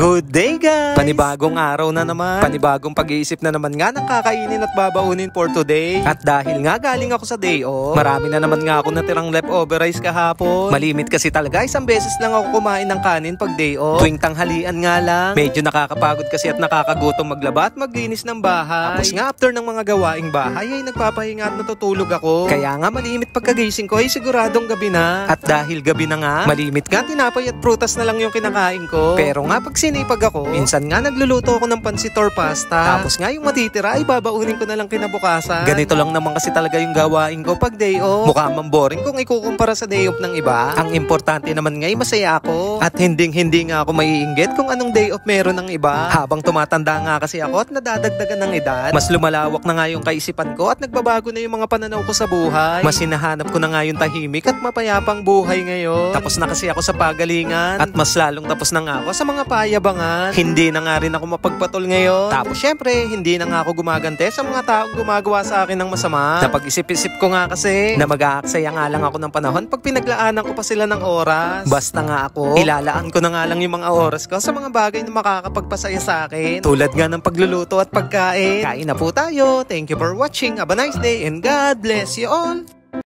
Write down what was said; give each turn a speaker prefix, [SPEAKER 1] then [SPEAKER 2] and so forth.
[SPEAKER 1] Good day guys! Panibagong araw na naman. Panibagong pag-iisip na naman nga ng kakainin at babaunin for today. At dahil nga galing ako sa day off, marami na naman nga ako natirang leftover rice kahapon. Malimit kasi talaga, isang beses lang ako kumain ng kanin pag day off. Tuwing tanghalian nga lang. Medyo nakakapagod kasi at nakakagutom maglaba at maglinis ng bahay. Tapos nga after ng mga gawaing bahay ay nagpapahinga at natutulog ako. Kaya nga malimit pagkagising ko ay siguradong gabi na. At dahil gabi na nga, malimit nga tinapay at prutas na lang yung kinakain ko. Pero nga pag sinipag ako, minsan nga nagluluto ako ng pansit or pasta. Tapos nga yung matitira ay babaunin ko na lang kinabukasan. Ganito lang naman kasi talaga yung gawain ko pag day off. Mukha man boring kung ikukumpara sa day off ng iba. Ang importante naman nga ay masaya ako. At hindi nga ako maiinggit kung anong day off meron ng iba. Habang tumatanda nga kasi ako at nadadagdagan ng edad, mas lumalawak na nga yung kaisipan ko at nagbabago na yung mga pananaw ko sa buhay. Mas hinahanap ko na nga yung tahimik at mapayapang buhay ngayon. Tapos na kasi ako sa pagalingan at mas lalong tapos na nga ako sa mga payabangan. Hindi na nga rin ako mapagpatol ngayon. Tapos syempre, hindi na nga ako gumagante sa mga taong gumagawa sa akin ng masama. Napag-isip-isip ko nga kasi na mag-aaksaya nga lang ako ng panahon pag pinaglaanan ko pa sila ng oras. Basta nga ako, ilalaan ko na nga lang yung mga oras ko sa mga bagay na makakapagpasaya sa akin. Tulad nga ng pagluluto at pagkain. Kain na po tayo. Thank you for watching. Have a nice day and God bless you all.